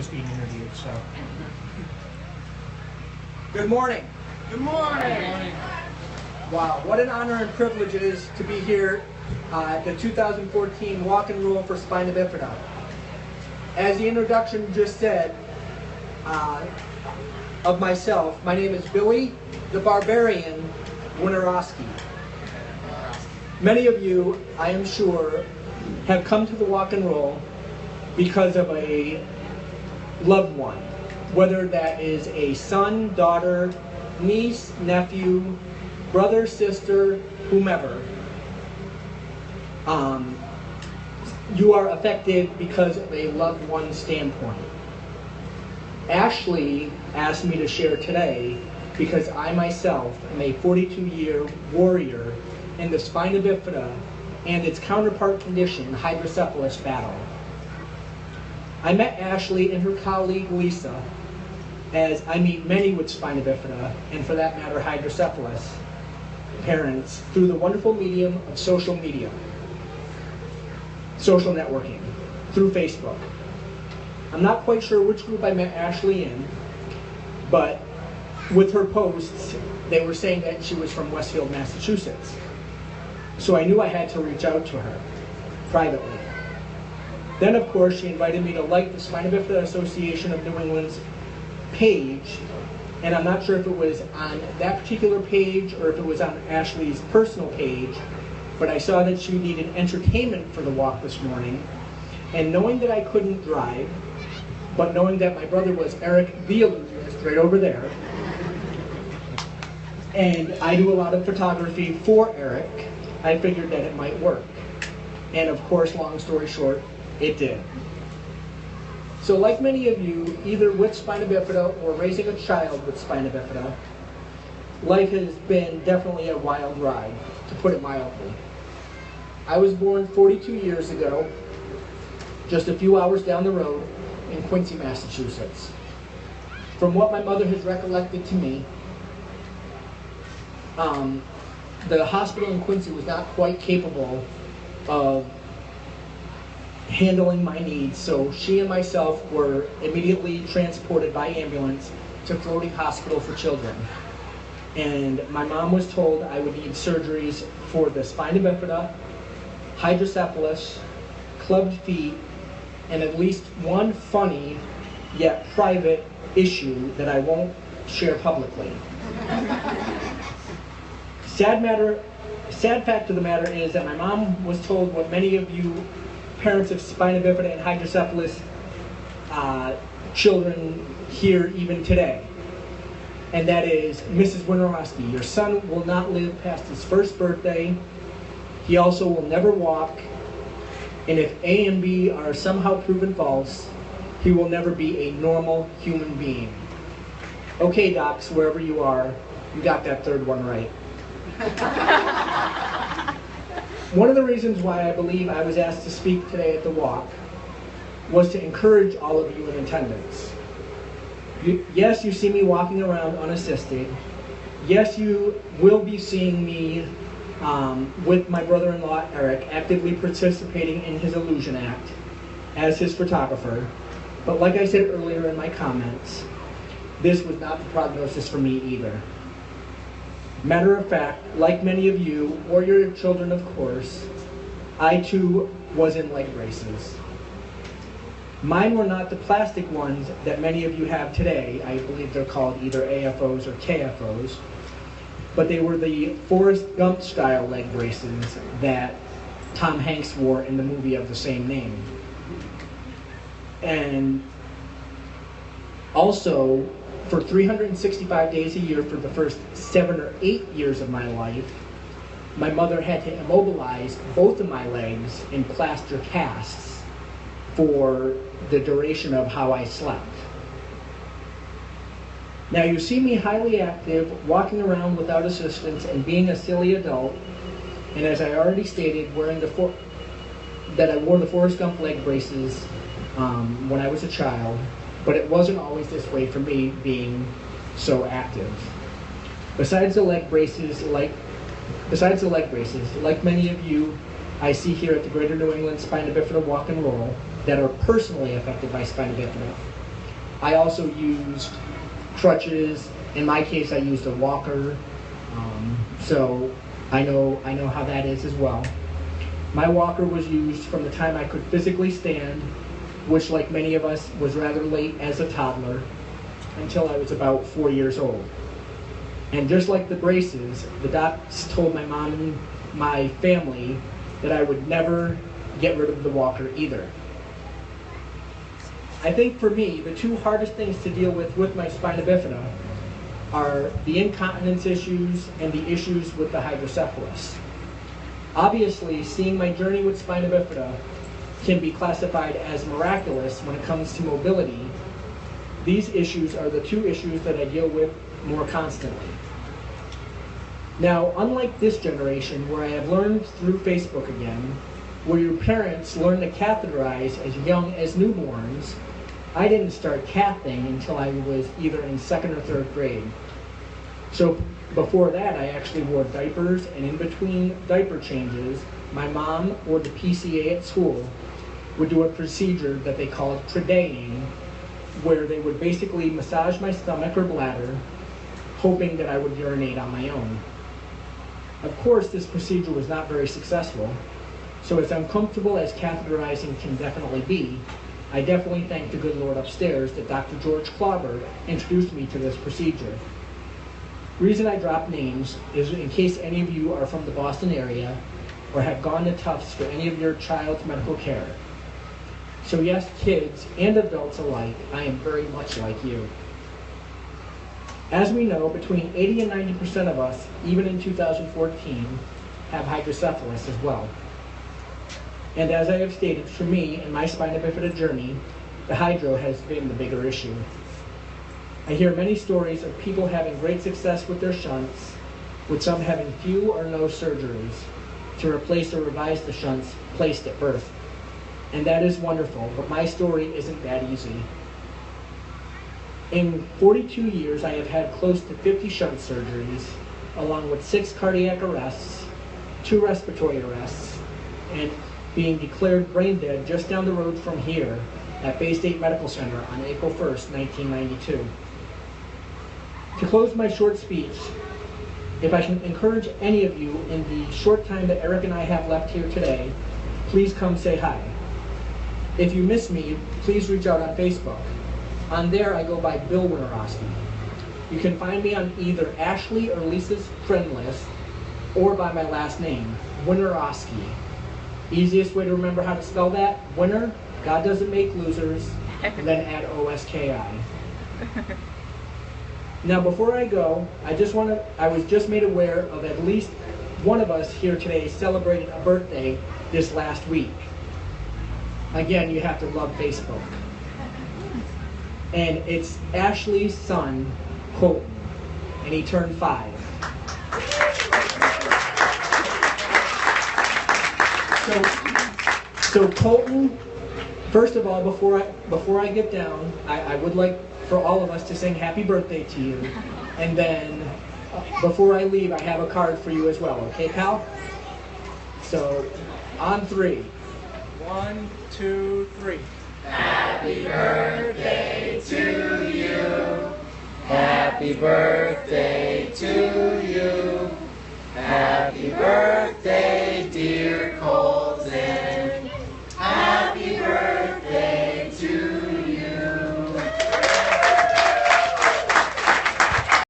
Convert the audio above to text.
was being interviewed. So, Good morning. Good morning. Wow, what an honor and privilege it is to be here at the 2014 Walk and Roll for Spina Bifida. As the introduction just said of myself, my name is Billy the Barbarian Winarowski. Many of you, I am sure, have come to the Walk and Roll because of a loved one, whether that is a son, daughter, niece, nephew, brother, sister, whomever. You are affected because of a loved one standpoint. Ashley asked me to share today because I myself am a 42-year warrior in the Spina Bifida and its counterpart condition, hydrocephalus battle. I met Ashley and her colleague Lisa, as I meet many with Spina Bifida, and for that matter hydrocephalus parents, through the wonderful medium of social media, social networking, through Facebook. I'm not quite sure which group I met Ashley in, but with her posts, they were saying that she was from Westfield, Massachusetts. So I knew I had to reach out to her privately. Then, of course, she invited me to like the Spina Bifida Association of New England's page, and I'm not sure if it was on that particular page or if it was on Ashley's personal page, but I saw that she needed entertainment for the walk this morning, and knowing that I couldn't drive, but knowing that my brother was Eric the illusionist right over there, and I do a lot of photography for Eric, I figured that it might work. And of course, long story short, it did. So like many of you, either with Spina Bifida or raising a child with Spina Bifida, life has been definitely a wild ride, to put it mildly. I was born 42 years ago, just a few hours down the road in Quincy, Massachusetts. From what my mother has recollected to me, the hospital in Quincy was not quite capable of handling my needs, so she and myself were immediately transported by ambulance to Floating Hospital for Children. And my mom was told I would need surgeries for the Spina Bifida, hydrocephalus, clubbed feet, and at least one funny yet private issue that I won't share publicly. Sad fact of the matter is that my mom was told what many of you parents of Spina Bifida and hydrocephalus children hear even today. And that is, Mrs. Winarowski, your son will not live past his first birthday. He also will never walk. And if A and B are somehow proven false, he will never be a normal human being. Okay, docs, wherever you are, you got that third one right. One of the reasons why I believe I was asked to speak today at the walk was to encourage all of you in attendance. Yes, you see me walking around unassisted. Yes, you will be seeing me with my brother-in-law Eric actively participating in his illusion act as his photographer. But like I said earlier in my comments, this was not the prognosis for me either. Matter of fact, like many of you, or your children of course, I too was in leg braces. Mine were not the plastic ones that many of you have today. I believe they're called either AFOs or KFOs, but they were the Forrest Gump style leg braces that Tom Hanks wore in the movie of the same name. And also, for 365 days a year for the first 7 or 8 years of my life, my mother had to immobilize both of my legs in plaster casts for the duration of how I slept. Now you see me highly active, walking around without assistance and being a silly adult, and as I already stated, that I wore the Forrest Gump leg braces when I was a child. But it wasn't always this way for me, being so active. Besides the leg braces, like many of you I see here at the Greater New England Spina Bifida Walk and Roll that are personally affected by Spina Bifida, I also used crutches. In my case, I used a walker. So I know how that is as well. My walker was used from the time I could physically stand, which, like many of us, was rather late as a toddler, until I was about 4 years old. And just like the braces, the docs told my mom and my family that I would never get rid of the walker either. I think for me, the two hardest things to deal with my spina bifida are the incontinence issues and the issues with the hydrocephalus. Obviously, seeing my journey with spina bifida can be classified as miraculous when it comes to mobility. These issues are the two issues that I deal with more constantly. Now, unlike this generation, where I have learned through Facebook again, where your parents learn to catheterize as young as newborns, I didn't start cathing until I was either in 2nd or 3rd grade. So before that, I actually wore diapers, and in between diaper changes, my mom or the PCA at school would do a procedure that they called predaying, where they would basically massage my stomach or bladder, hoping that I would urinate on my own. Of course, this procedure was not very successful, so as uncomfortable as catheterizing can definitely be, I definitely thank the good Lord upstairs that Dr. George Clauber introduced me to this procedure. The reason I drop names is in case any of you are from the Boston area or have gone to Tufts for any of your child's medical care. So yes, kids and adults alike, I am very much like you. As we know, between 80 and 90% of us, even in 2014, have hydrocephalus as well. And as I have stated, for me, in my spina bifida journey, the hydro has been the bigger issue. I hear many stories of people having great success with their shunts, with some having few or no surgeries to replace or revise the shunts placed at birth. And that is wonderful, but my story isn't that easy. In 42 years, I have had close to 50 shunt surgeries, along with 6 cardiac arrests, 2 respiratory arrests, and being declared brain dead just down the road from here at Bay State Medical Center on April 1st, 1992. To close my short speech, if I can encourage any of you in the short time that Eric and I have left here today, please come say hi. If you miss me, please reach out on Facebook. On there, I go by Bill Winterowski. You can find me on either Ashley or Lisa's friend list, or by my last name, Winterowski. Easiest way to remember how to spell that, winner, God doesn't make losers, and then add O-S-K-I. Now before I go, I was just made aware of at least one of us here today celebrating a birthday this last week. Again, you have to love Facebook. And it's Ashley's son, Colton, and he turned 5. So Colton, first of all, before I get down, I would like for all of us to sing happy birthday to you. And then before I leave, I have a card for you as well. Okay, pal? So on 3. 1, 2, 3. Happy birthday to you. Happy birthday to you. Happy birthday.